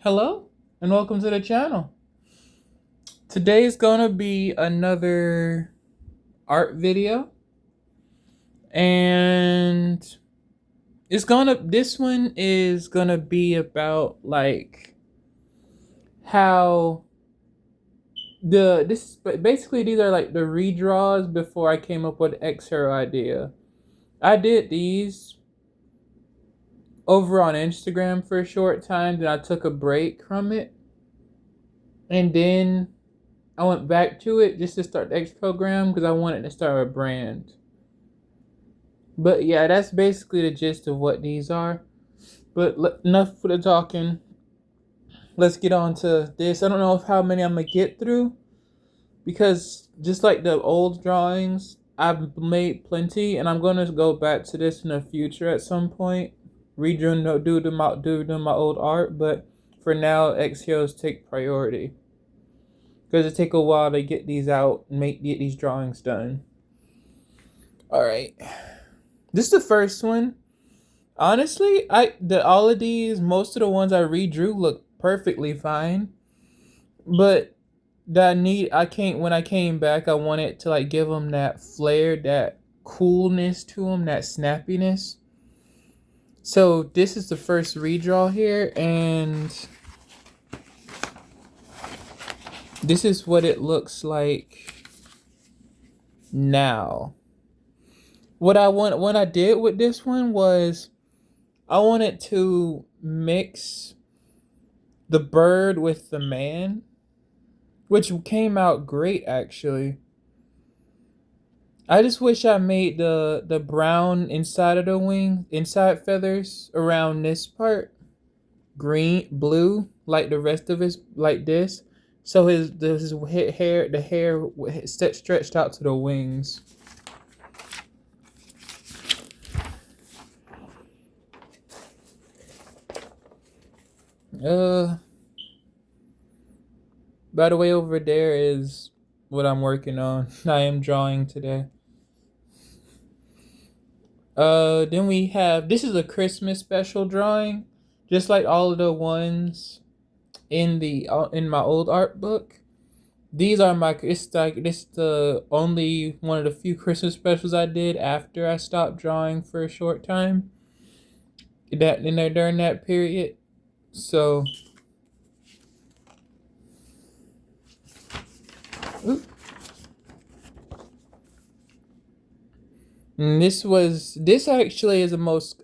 Hello and welcome to the channel. Today is gonna be another art video, and this one is gonna be about like how basically these are like the redraws before I came up with the X-Hero idea. I did these over on Instagram for a short time, then I took a break from it, and then I went back to it just to start the X program because I wanted to start a brand. But yeah, that's basically the gist of what these are. But enough for the talking. Let's get on to this. I don't know how many I'm gonna get through because just like the old drawings, I've made plenty, and I'm gonna go back to this in the future at some point. Do my old art, but for now, X heroes take priority because it take a while to get these out and get these drawings done. All right, this is the first one. Honestly, all of these, most of the ones I redrew look perfectly fine, but I can't. When I came back, I wanted to like give them that flair, that coolness to them, that snappiness. So this is the first redraw here, and this is what it looks like now. What I did with this one was I wanted to mix the bird with the man, which came out great actually. I just wish I made the brown inside of the wing, inside feathers around this part, blue like the rest of his, like this. So his hair, the hair stretched out to the wings. By the way, over there is what I'm working on. I am drawing today. Then we have, this is a Christmas special drawing, just like all of the ones in my old art book. These are this is the only one of the few Christmas specials I did after I stopped drawing for a short time. During that period. So oops. And this actually is most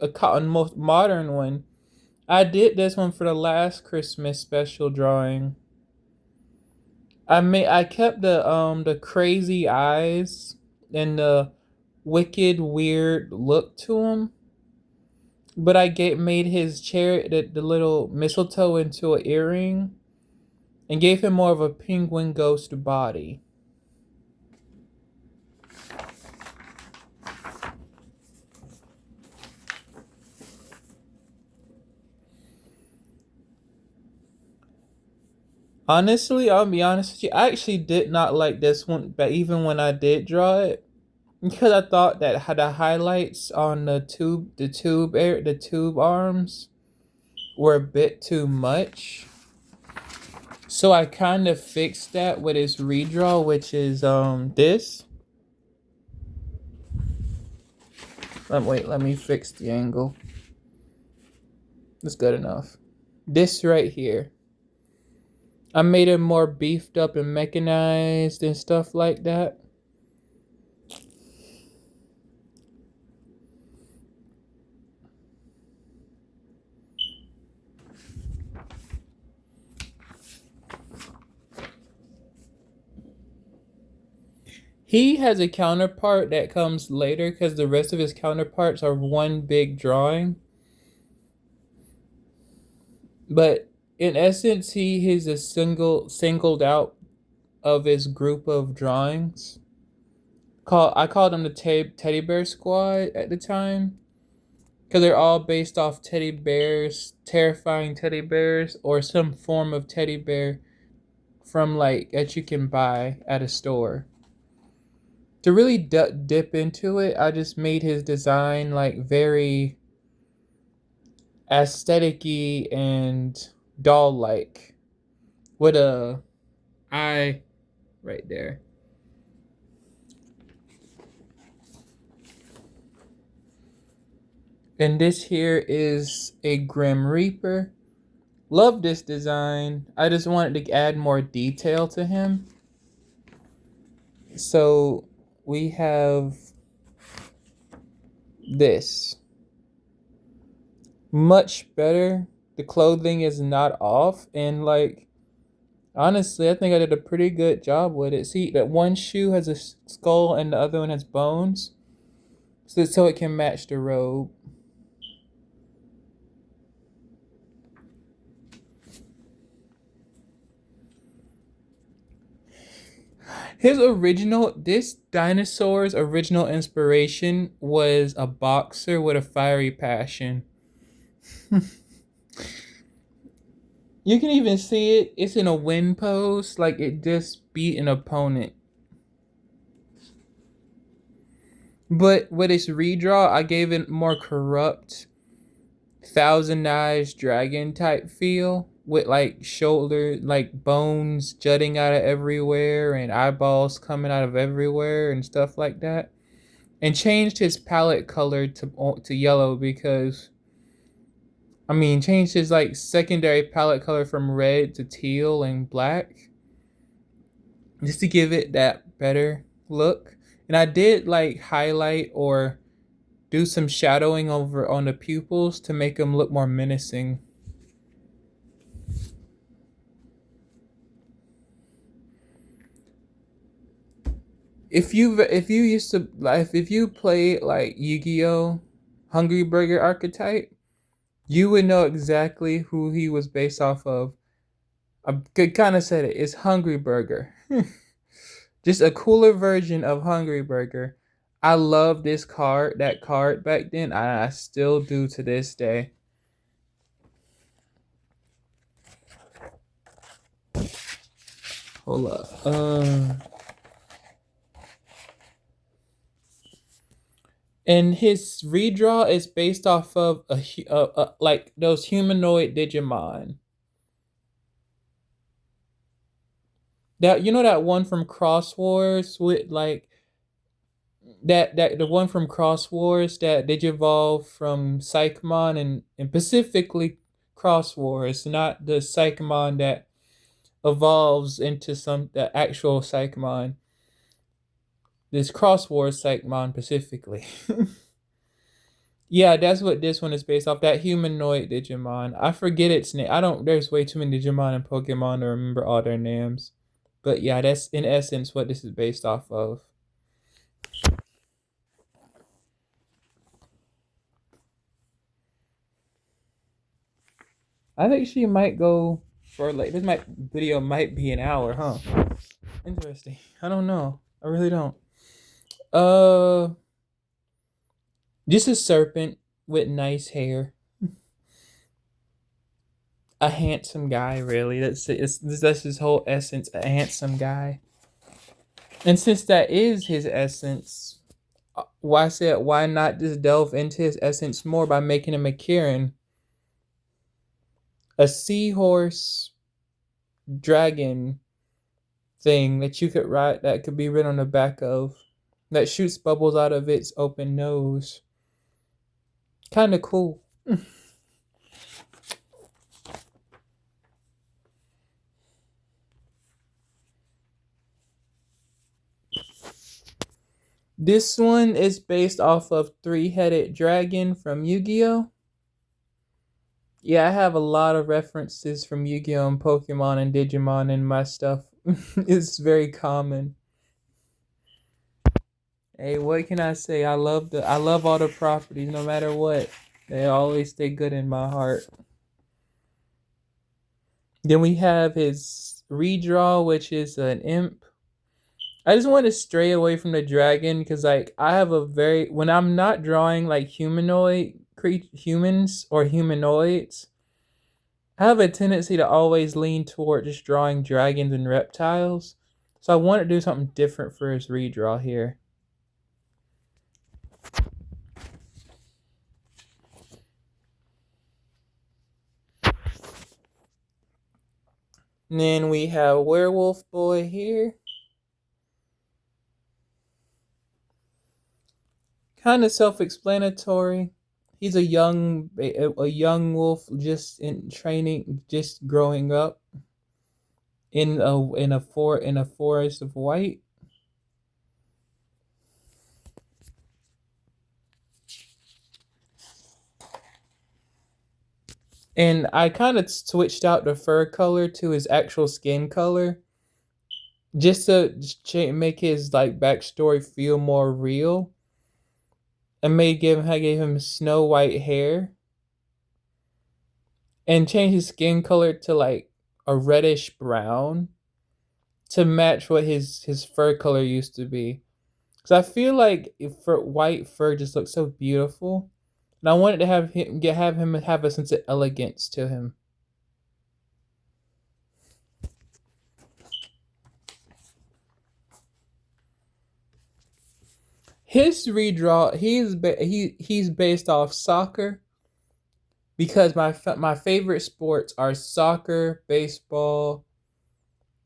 modern one. I did this one for the last Christmas special drawing. I kept the crazy eyes and the wicked weird look to him, but I made his the little mistletoe into an earring, and gave him more of a penguin ghost body. Honestly, I'll be honest with you, I actually did not like this one, but even when I did draw it, because I thought that the highlights on the tube arms were a bit too much. So I kind of fixed that with his redraw, which is this. Wait, let me fix the angle. That's good enough. This right here. I made it more beefed up and mechanized and stuff like that. He has a counterpart that comes later because the rest of his counterparts are one big drawing. But in essence, he is a singled out of his group of drawings. I called them the Teddy Bear Squad at the time, because they're all based off teddy bears, terrifying teddy bears, or some form of teddy bear from like that you can buy at a store. To really dip into it, I just made his design like very aesthetic-y and doll-like with a eye right there. And this here is a Grim Reaper. Love this design. I just wanted to add more detail to him. So we have this. Much better. The clothing is not off, and like honestly, I think I did a pretty good job with it. See, that one shoe has a skull and the other one has bones, so it can match the robe. This dinosaur's original inspiration was a boxer with a fiery passion. You can even see it. It's in a wind pose, like it just beat an opponent. But with its redraw, I gave it more corrupt, thousand eyes dragon type feel with like shoulder, like bones jutting out of everywhere and eyeballs coming out of everywhere and stuff like that. And changed his palette color to yellow because changed his like secondary palette color from red to teal and black just to give it that better look. And I did like highlight or do some shadowing over on the pupils to make them look more menacing. If you play like Yu-Gi-Oh, Hungry Burger archetype, you would know exactly who he was based off of. I could kind of said it. It's Hungry Burger. Just a cooler version of Hungry Burger. I love that card back then. I still do to this day. Hold up. And his redraw is based off of like those humanoid Digimon. That that one from Cross Wars with like that the one from Cross Wars that Digivolve from Psychmon and specifically Cross Wars, not the Psychmon that evolves into the actual Psychmon. This Cross Wars Psychmon specifically. Yeah, that's what this one is based off. That humanoid Digimon. I forget its name. I don't. There's way too many Digimon and Pokemon to remember all their names. But yeah, that's in essence what this is based off of. I think she might go for like video might be an hour, huh? Interesting. I don't know. I really don't. Uh, just a serpent with nice hair. A handsome guy, really. That's his whole essence. A handsome guy. And since that is his essence, why not just delve into his essence more by making him a Kieran, a seahorse dragon thing that you could ride that could be ridden on the back of, that shoots bubbles out of its open nose. Kind of cool. This one is based off of Three-Headed Dragon from Yu-Gi-Oh! Yeah, I have a lot of references from Yu-Gi-Oh! And Pokemon and Digimon in my stuff. It's very common. Hey, what can I say? I love all the properties, no matter what. They always stay good in my heart. Then we have his redraw, which is an imp. I just want to stray away from the dragon because, like, I have a very when I'm not drawing like humans or humanoids, I have a tendency to always lean toward just drawing dragons and reptiles. So I want to do something different for his redraw here. And then we have Werewolf Boy here. Kind of self-explanatory. He's a young wolf just in training, just growing up in a forest of white. And I kind of switched out the fur color to his actual skin color just to make his like backstory feel more real. And I gave him snow white hair and changed his skin color to like a reddish brown to match what his fur color used to be. Cause I feel like white fur just looks so beautiful, and I wanted to have him have a sense of elegance to him. His redraw he's based off soccer because my favorite sports are soccer, baseball,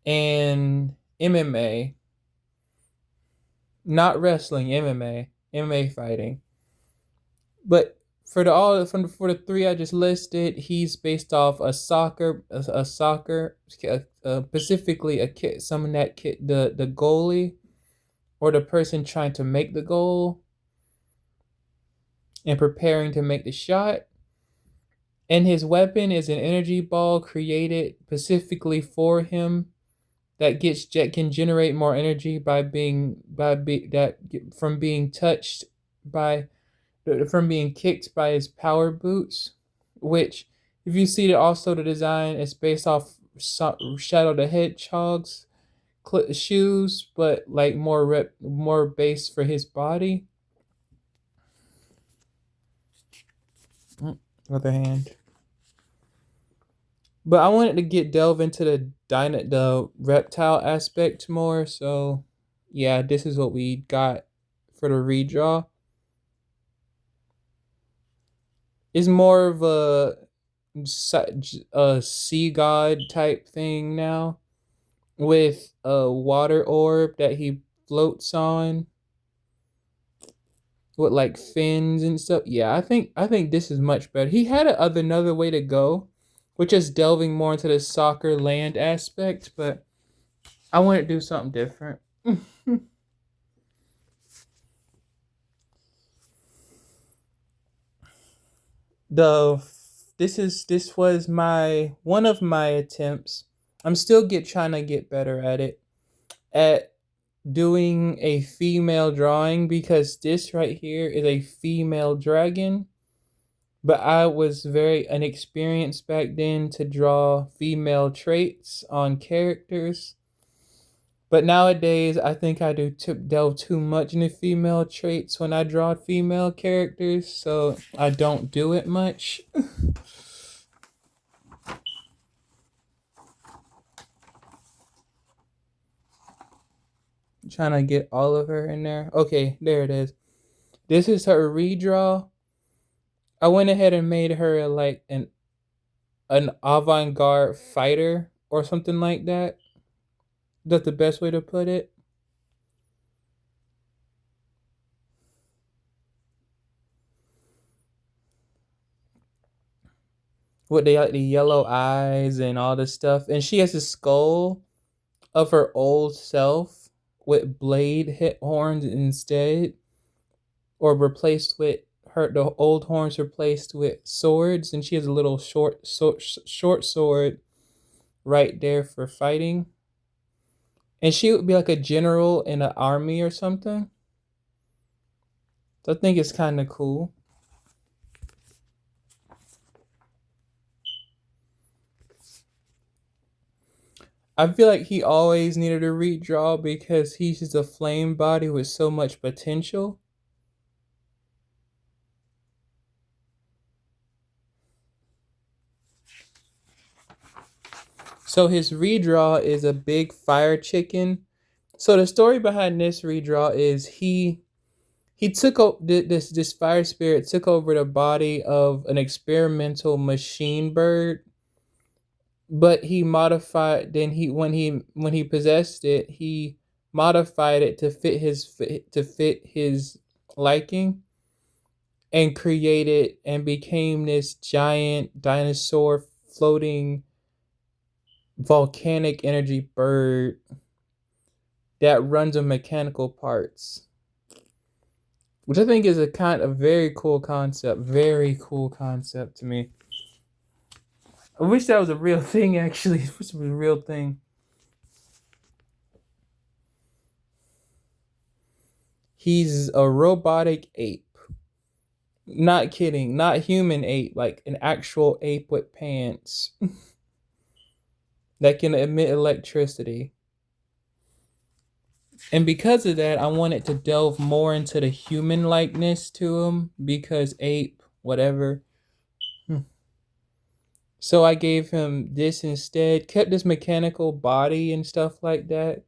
and MMA. Not wrestling, MMA fighting. But for the three I just listed, he's based off a soccer, specifically a kid, someone that kid the goalie or the person trying to make the goal and preparing to make the shot. And his weapon is an energy ball created specifically for him that can generate more energy from being touched by from being kicked by his power boots, which, if you see also the design is based off Shadow the Hedgehog's shoes, but like more base for his body. Other hand, but I wanted to delve into the reptile aspect more. So, yeah, this is what we got for the redraw. It's more of a sea god type thing now with a water orb that he floats on with like fins and stuff. Yeah, I think this is much better. He had another way to go, which is delving more into the soccer land aspect, but I want to do something different. the this was my one of my attempts. I'm still get trying to get better at it, at doing a female drawing, because this right here is a female dragon. But I was very inexperienced back then to draw female traits on characters. But nowadays, I think I do delve too much into female traits when I draw female characters, so I don't do it much. Trying to get all of her in there. Okay, there it is. This is her redraw. I went ahead and made her like an avant-garde fighter or something like that. That's the best way to put it. With the yellow eyes and all this stuff, and she has a skull of her old self with blade hit horns instead, or replaced with the old horns replaced with swords, and she has a little short sword right there for fighting. And she would be like a general in an army or something. So I think it's kind of cool. I feel like he always needed a redraw because he's just a flame body with so much potential. So his redraw is a big fire chicken. So the story behind this redraw is he took this fire spirit took over the body of an experimental machine bird but he modified. Then he possessed it, he modified it to fit his liking, and created and became this giant dinosaur floating volcanic energy bird that runs on mechanical parts, which I think is a kind of very cool concept. Very cool concept to me. I wish that was a real thing. Actually, I wish it was a real thing. He's a robotic ape. Not kidding. Not human ape, like an actual ape with pants that can emit electricity. And because of that, I wanted to delve more into the human likeness to him because ape, whatever. So I gave him this instead, kept this mechanical body and stuff like that,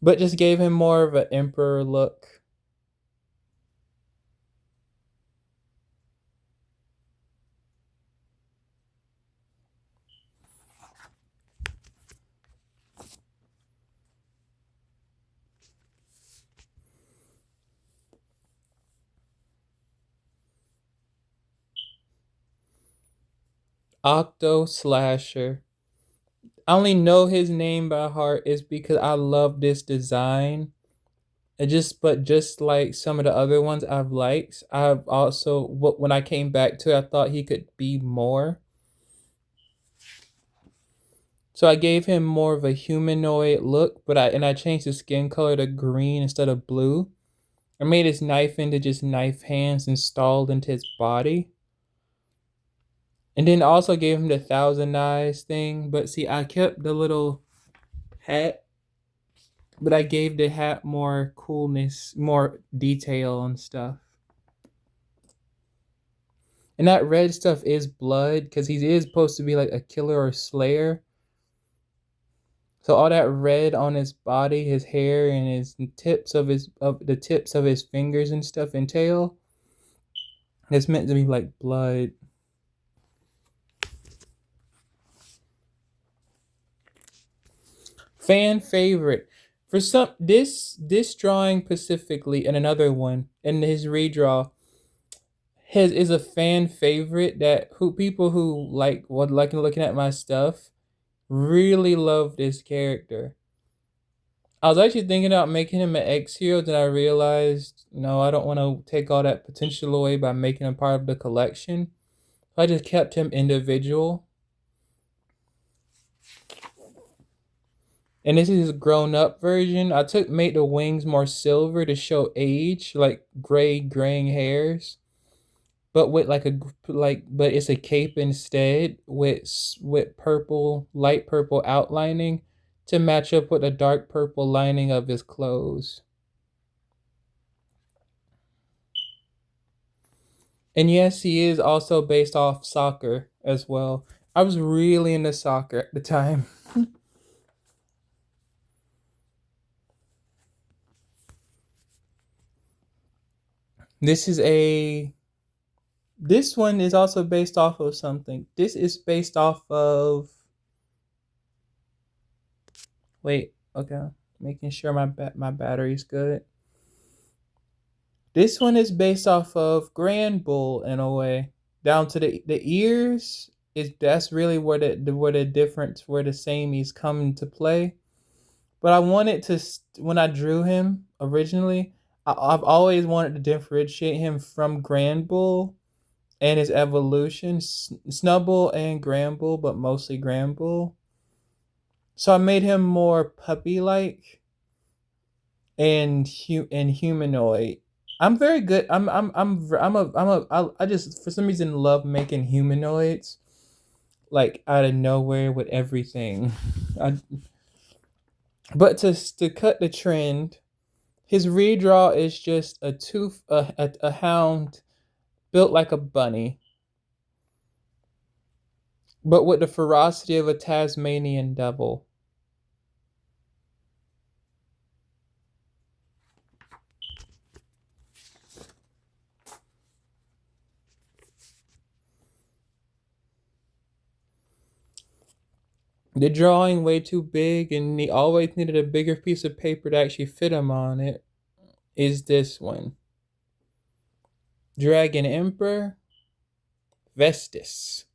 but just gave him more of an emperor look. Octo Slasher. I only know his name by heart is because I love this design. Just like some of the other ones I've liked, I've also when I came back to it, I thought he could be more. So I gave him more of a humanoid look, but I changed the skin color to green instead of blue. I made his knife into just knife hands installed into his body. And then also gave him the thousand eyes thing. But see, I kept the little hat, but I gave the hat more coolness, more detail and stuff. And that red stuff is blood because he is supposed to be like a killer or slayer. So all that red on his body, his hair, and his tips of his fingers and stuff and tail, it's meant to be like blood. Fan favorite. For some this drawing specifically and another one and his redraw his is a fan favorite that who people who like looking at my stuff really love this character. I was actually thinking about making him an X hero, then I realized no, I don't want to take all that potential away by making him part of the collection. So I just kept him individual. And this is his grown up version. I made the wings more silver to show age, like graying hairs, but with but it's a cape instead with purple, light purple outlining to match up with the dark purple lining of his clothes. And yes, he is also based off soccer as well. I was really into soccer at the time. This is a this one is also based off of something. This is based off of wait, okay. Making sure my battery's good. This one is based off of Grand Bull in a way. Down to the ears is that's really where the difference where the same is come to play. But I wanted to when I drew him originally, I've always wanted to differentiate him from Grand Bull and his evolution, Snubbull and Granbull, but mostly Granbull. So I made him more puppy-like and humanoid. I'm very good. I just for some reason love making humanoids like out of nowhere with everything. I, but to cut the trend, his redraw is just a hound built like a bunny, but with the ferocity of a Tasmanian devil. the drawing way too big and he always needed a bigger piece of paper to actually fit him on it, is this one. Dragon Emperor Vestis.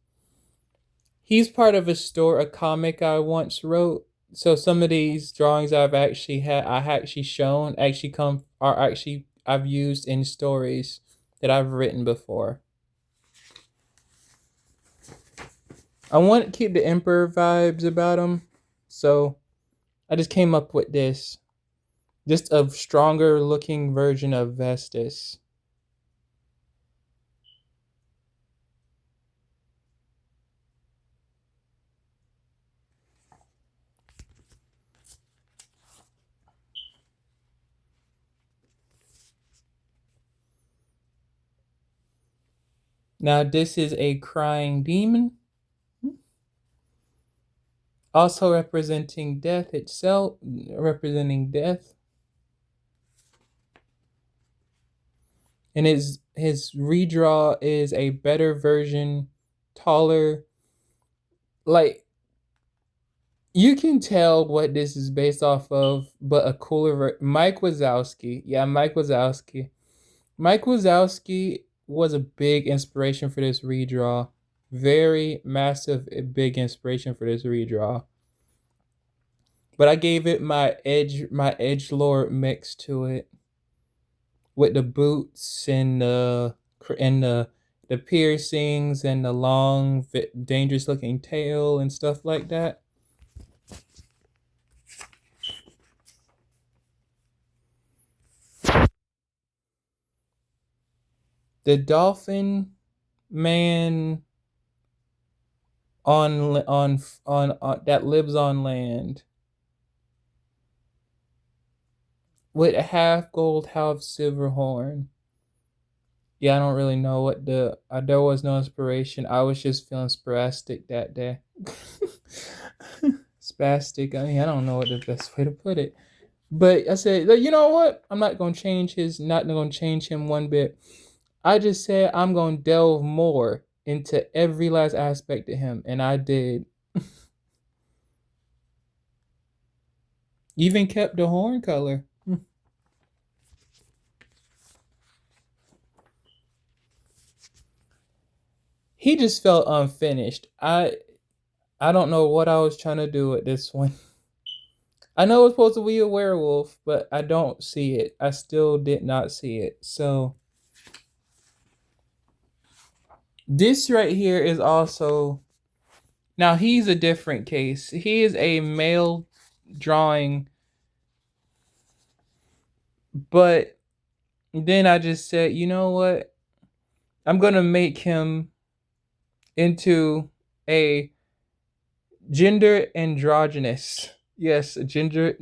He's part of a comic I once wrote. So some of these drawings I actually shown actually come are actually I've used in stories that I've written before. I want to keep the Emperor vibes about him, so I just came up with this. Just a stronger looking version of Vestis. Now this is a crying demon, also representing death itself, representing death. And his redraw is a better version, taller. Like you can tell what this is based off of, but a cooler Mike Wazowski. Yeah, Mike Wazowski. Mike Wazowski was a big inspiration for this redraw. Very massive, big inspiration for this redraw. But I gave it my edge lord mix to it, with the boots and the piercings and the long, dangerous looking tail and stuff like that. The dolphin man on that lives on land with a half gold, half silver horn. Yeah, I don't really know what there was no inspiration. I was just feeling spastic that day. Spastic. I mean, I don't know what the best way to put it. But I said, you know what? I'm not gonna not gonna change him one bit. I just said I'm gonna delve more into every last aspect of him, and I did. Even kept the horn color. He just felt unfinished. I don't know what I was trying to do with this one. I know it's supposed to be a werewolf, but I don't see it. I still did not see it. So this right here is also, now he's a different case. He is a male drawing, but then I just said, you know what? I'm gonna make him into a gender androgynous. Yes, gender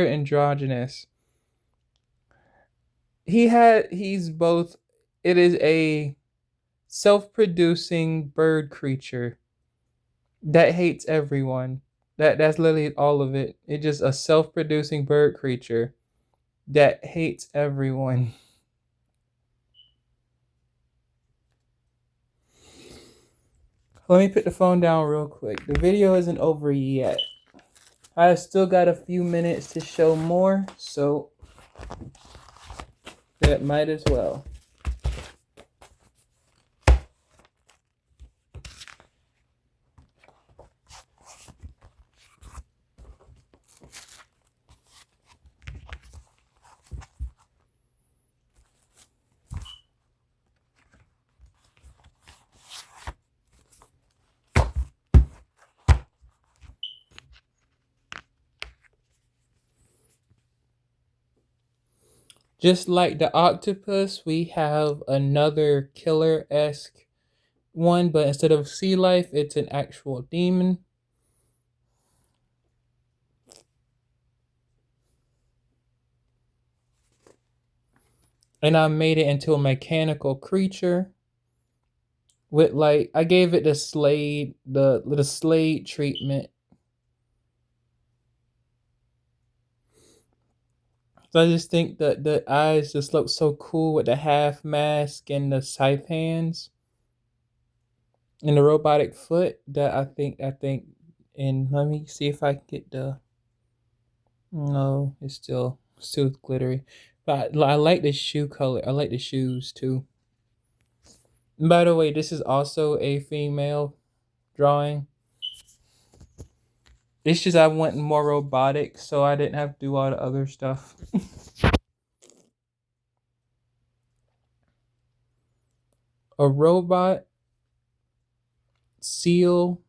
androgynous. He's both. It is a self-producing bird creature that hates everyone. That's literally all of it. It's just a self-producing bird creature that hates everyone. Let me put the phone down real quick. The video isn't over yet. I still got a few minutes to show more, so that might as well. Just like the octopus, we have another killer-esque one, but instead of sea life, it's an actual demon. And I made it into a mechanical creature with I gave it the Slade treatment. So I just think that the eyes just look so cool with the half mask and the scythe hands and the robotic foot that I think And let me see if I can get the. No, it's still glittery. But I like the shoe color. I like the shoes too. By the way, this is also a female drawing. It's just I went more robotic, so I didn't have to do all the other stuff. A robot seal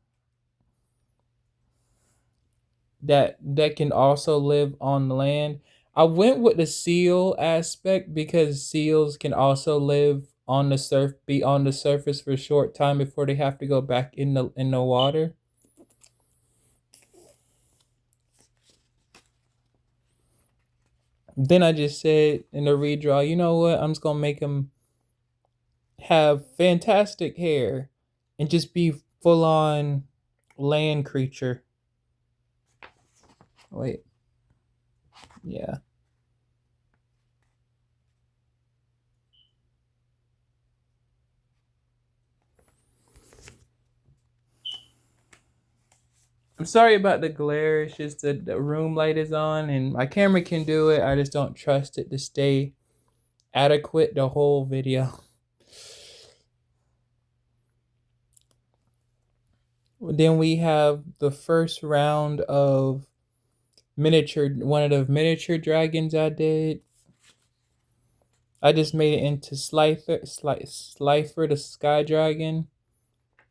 that can also live on the land. I went with the seal aspect because seals can also live on the be on the surface for a short time before they have to go back in the water. Then I just said in the redraw, you know what? I'm just gonna make him have fantastic hair and just be full on land creature. Wait, yeah. I'm sorry about the glare. It's just the room light is on and my camera can do it. I just don't trust it to stay adequate the whole video. Then we have the first round of one of the miniature dragons I did. I just made it into Slifer the Sky Dragon.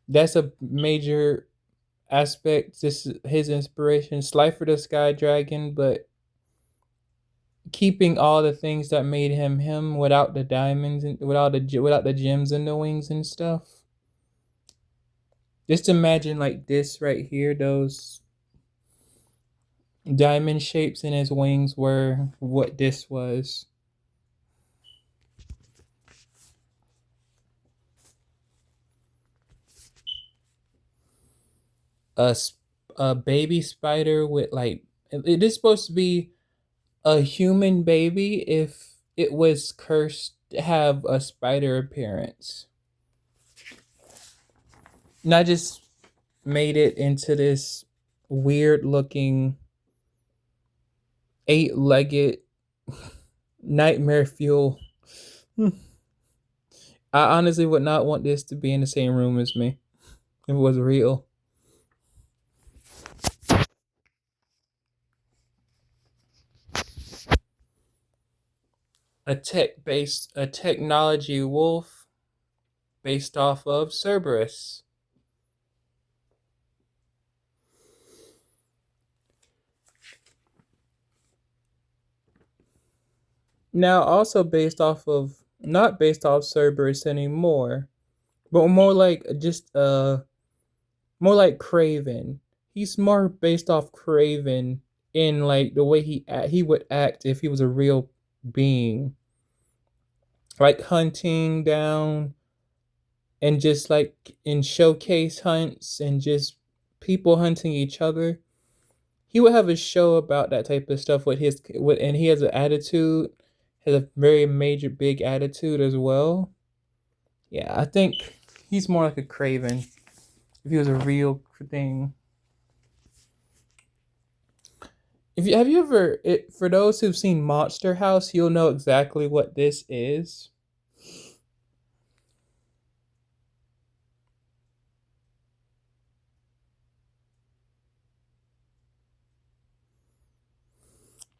That's a major aspect. This is his inspiration, Slifer the Sky Dragon, but keeping all the things that made him him without the diamonds and without the gems in the wings and stuff. Just imagine like this right here, those diamond shapes in his wings were what this was. A, a baby spider with like, it is supposed to be a human baby if it was cursed to have a spider appearance. And I just made it into this weird looking 8-legged nightmare fuel. I honestly would not want this to be in the same room as me if it was real. A technology wolf based off of Cerberus. Now also not based off Cerberus anymore, but more like more like Craven. He's more based off Craven in like the way he would act if he was a real being. Like hunting down and just like in showcase hunts and just people hunting each other. He would have a show about that type of stuff and he has an attitude, has a very major big attitude as well. Yeah, I think he's more like a Craven if he was a real thing. If you have you ever for those who've seen Monster House, you'll know exactly what this is.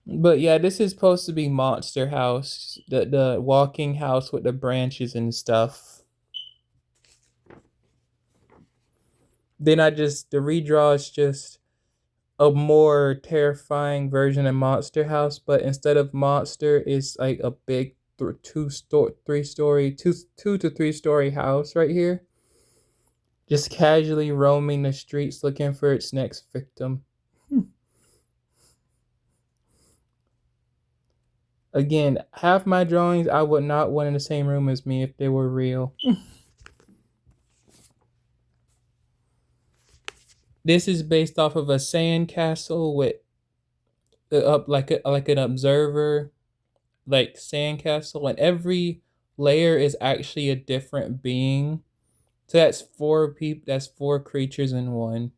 But yeah, this is supposed to be Monster House, the walking house with the branches and stuff. Then the redraw is just a more terrifying version of Monster House, but instead of monster, it's like a big 2 to 3 story house right here, just casually roaming the streets looking for its next victim. Again, half my drawings I would not want in the same room as me if they were real. This is based off of a sand castle with up like an observer, like sand castle, and every layer is actually a different being. So that's 4 people. That's 4 creatures in one.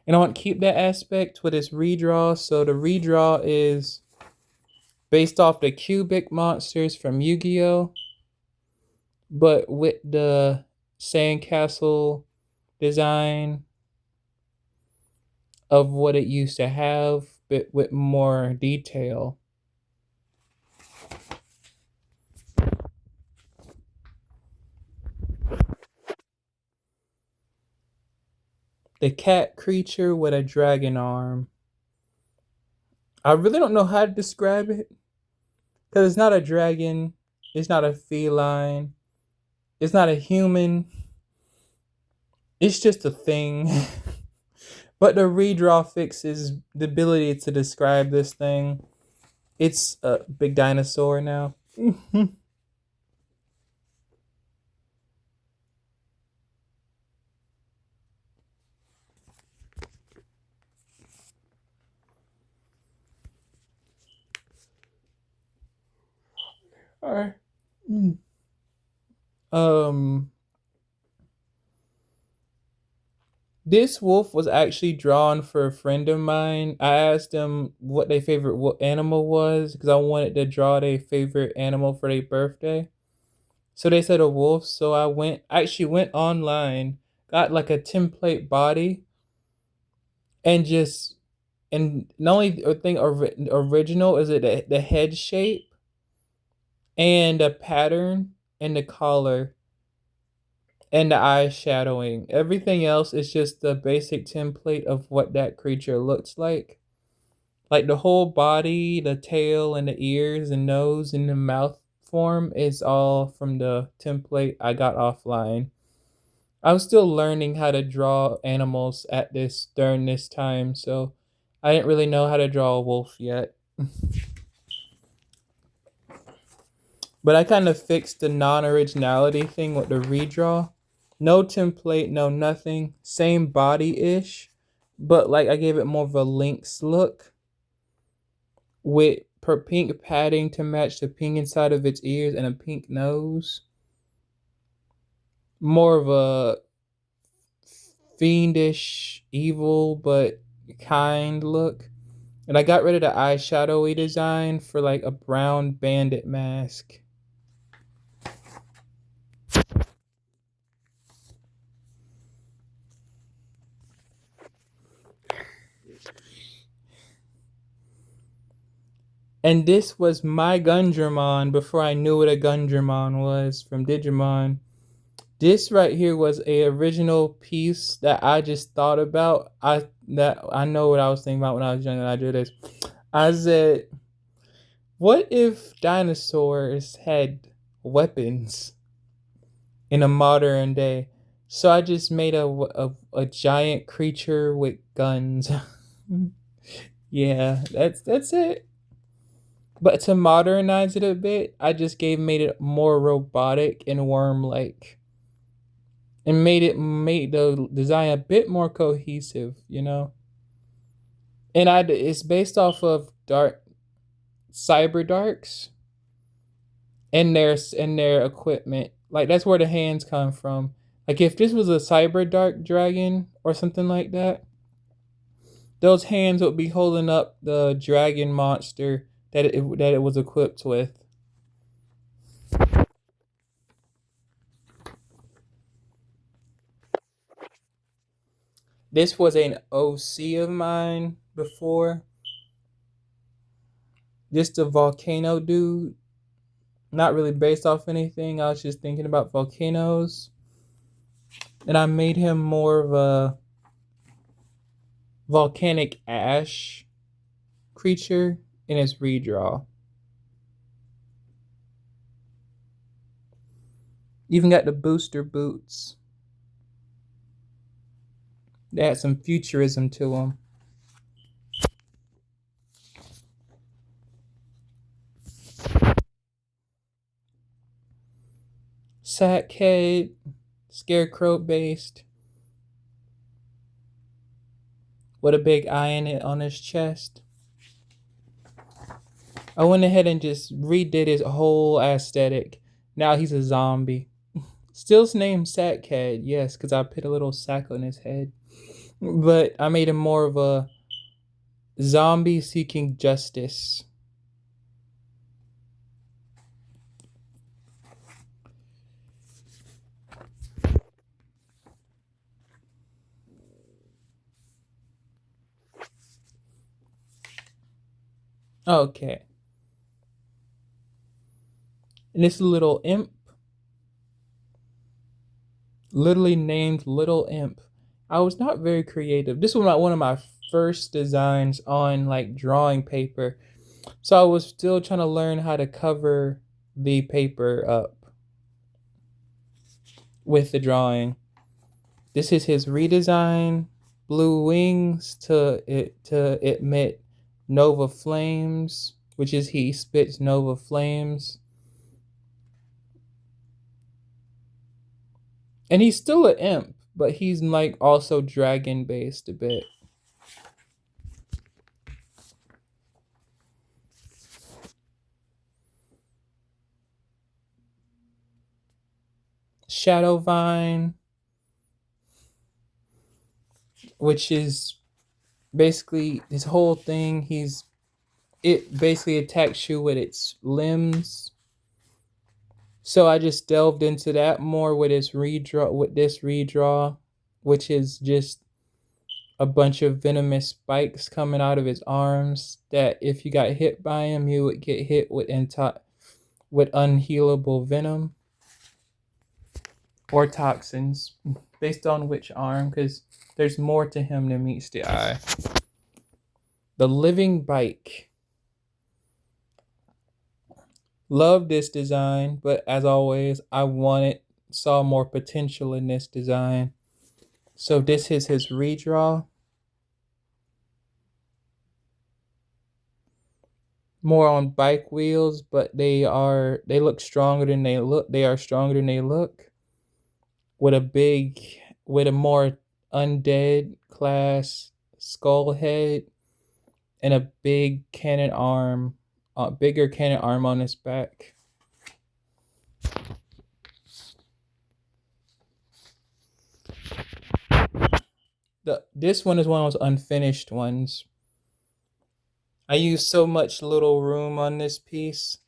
And I want to keep that aspect with this redraw. So the redraw is based off the cubic monsters from Yu-Gi-Oh! But with the sandcastle design of what it used to have, but with more detail. The cat creature with a dragon arm. I really don't know how to describe it because it's not a dragon, it's not a feline, it's not a human, it's just a thing. But the redraw fixes the ability to describe this thing. It's a big dinosaur now. All right. Um, this wolf was actually drawn for a friend of mine. I asked them what their favorite animal was because I wanted to draw their favorite animal for their birthday. So they said a wolf. So actually went online, got like a template body, and just and the only thing original is it the head shape and the pattern and the collar and the eye shadowing. Everything else is just the basic template of what that creature looks like. Like the whole body, the tail, and the ears, and nose, and the mouth form is all from the template I got offline. I was still learning how to draw animals at this during this time, so I didn't really know how to draw a wolf yet. But I kind of fixed the non-originality thing with the redraw. No template, no nothing. Same body-ish, but like I gave it more of a lynx look with pink padding to match the pink inside of its ears and a pink nose. More of a fiendish, evil, but kind look. And I got rid of the eyeshadowy design for like a brown bandit mask. And this was my Gundramon before I knew what a Gundramon was from Digimon. This right here was a original piece that I just thought about. I know what I was thinking about when I was young and I drew this. I said, what if dinosaurs had weapons in a modern day? So I just made a giant creature with guns. Yeah, that's it. But to modernize it a bit, I just made it more robotic and worm like, and made the design a bit more cohesive, you know. And it's based off of dark cyber darks and their equipment. Like that's where the hands come from. Like if this was a cyber dark dragon or something like that, those hands would be holding up the dragon monster that it was equipped with. This was an OC of mine before. Just a volcano dude. Not really based off anything. I was just thinking about volcanoes. And I made him more of a volcanic ash creature in his redraw. Even got the booster boots. They had some futurism to them. Sack head, scarecrow based, with a big eye in it on his chest. I went ahead and just redid his whole aesthetic. Now he's a zombie. Still's named Sackhead, yes, because I put a little sack on his head. but I made him more of a zombie seeking justice. Okay. And this little imp, literally named Little Imp. I was not very creative. This was one of my first designs on like drawing paper. So I was still trying to learn how to cover the paper up with the drawing. This is his redesign. Blue wings to emit nova flames, which is he spits nova flames. And he's still an imp, but he's like also dragon based a bit. Shadowvine, which is basically his whole thing. It basically attacks you with its limbs. So I just delved into that more with this redraw, which is just a bunch of venomous spikes coming out of his arms that if you got hit by him, you would get hit with with unhealable venom or toxins based on which arm, because there's more to him than meets the eye. The living bike. Love this design, but as always, saw more potential in this design. So this is his redraw. More on bike wheels, but they look stronger than they look. They are stronger than they look. With a more undead class skull head and a big cannon arm, bigger cannon arm on his back. This one is one of those unfinished ones. I used so much little room on this piece.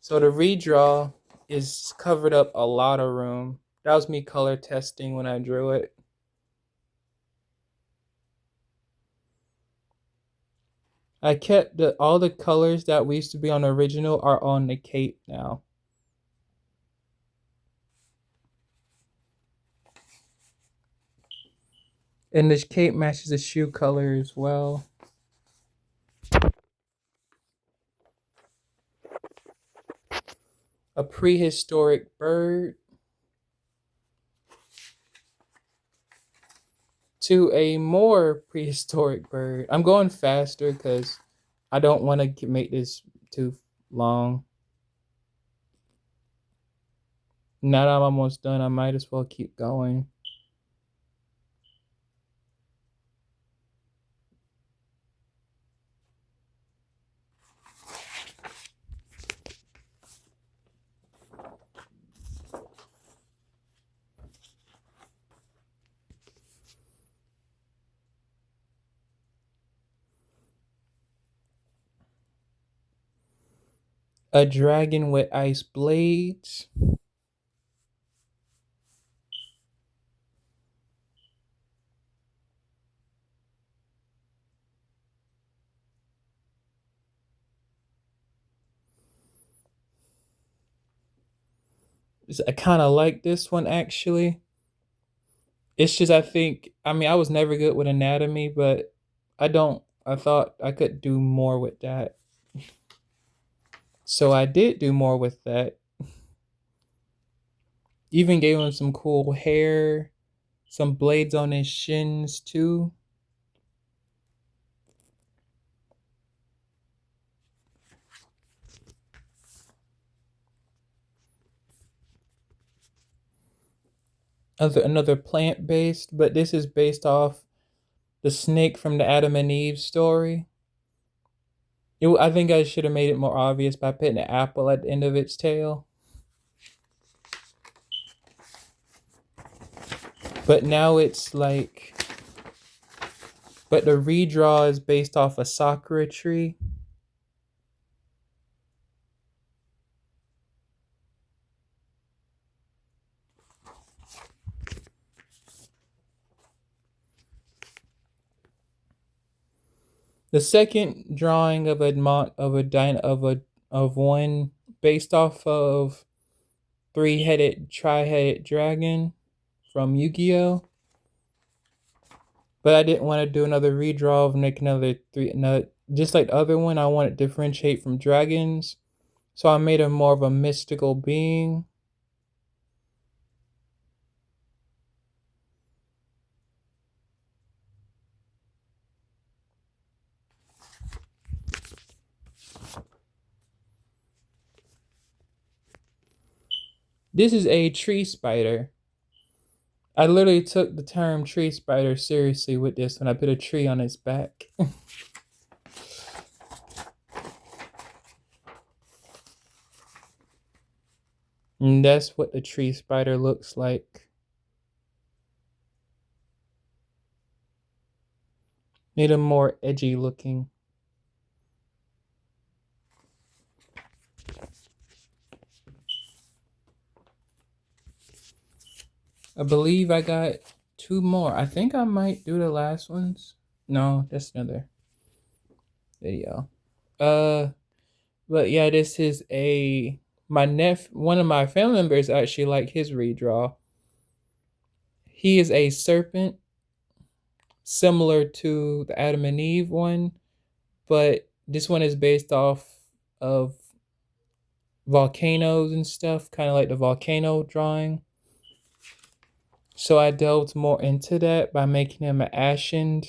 So the redraw is covered up a lot of room. That was me color testing when I drew it. I kept all the colors that we used to be on the original are on the cape now. And this cape matches the shoe color as well. A prehistoric bird to a more prehistoric bird. I'm going faster because I don't want to make this too long. Now that I'm almost done, I might as well keep going. A dragon with ice blades. I kind of like this one actually. It's just I was never good with anatomy, but I thought I could do more with that. So I did do more with that. Even gave him some cool hair, some blades on his shins too. Another plant based, but this is based off the snake from the Adam and Eve story. I think I should have made it more obvious by putting an apple at the end of its tail. But now it's like But the redraw is based off a sakura tree. The second drawing of one based off of three-headed tri-headed dragon from Yu-Gi-Oh! But I didn't want to do another redraw of make another just like the other one. I want to differentiate from dragons, so I made him more of a mystical being. This is a tree spider. I literally took the term tree spider seriously with this when I put a tree on its back. And that's what the tree spider looks like. Made him more edgy looking. I believe I got two more. I think I might do the last ones. No, that's another video. But yeah, this is one of my family members actually like his redraw. He is a serpent, similar to the Adam and Eve one, but this one is based off of volcanoes and stuff, kind of like the volcano drawing. So I delved more into that by making him an ashen.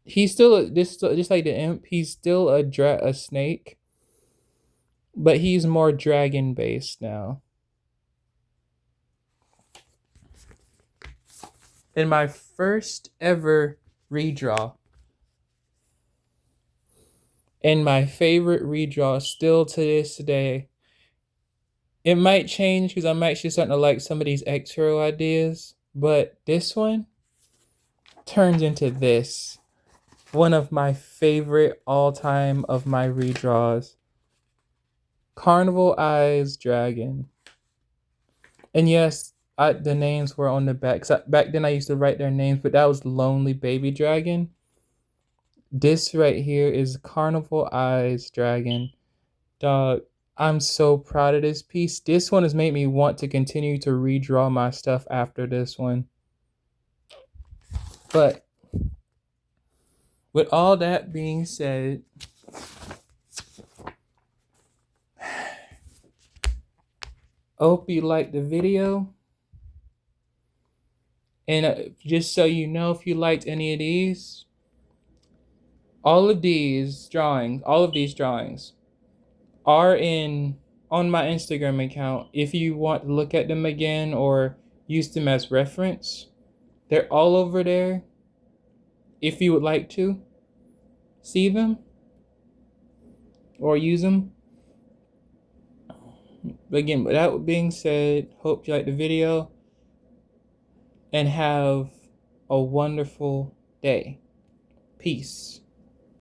He's still just like the imp. He's still a snake, but he's more dragon based now. In my first ever redraw, and my favorite redraw still to this day. It might change because I'm actually starting to like some of these X-Hero ideas, but this one turns into this. One of my favorite all-time of my redraws. Carnival Eyes Dragon. And yes, the names were on the back. Back then I used to write their names, but that was Lonely Baby Dragon. This right here is Carnival Eyes Dragon. Dog, I'm so proud of this piece. This one has made me want to continue to redraw my stuff after this one. But with all that being said, hope you liked the video. And just so you know, if you liked any of these, all of these drawings are on my Instagram account. If you want to look at them again or use them as reference, they're all over there. If you would like to see them or use them. But again, with that being said, hope you liked the video and have a wonderful day. Peace.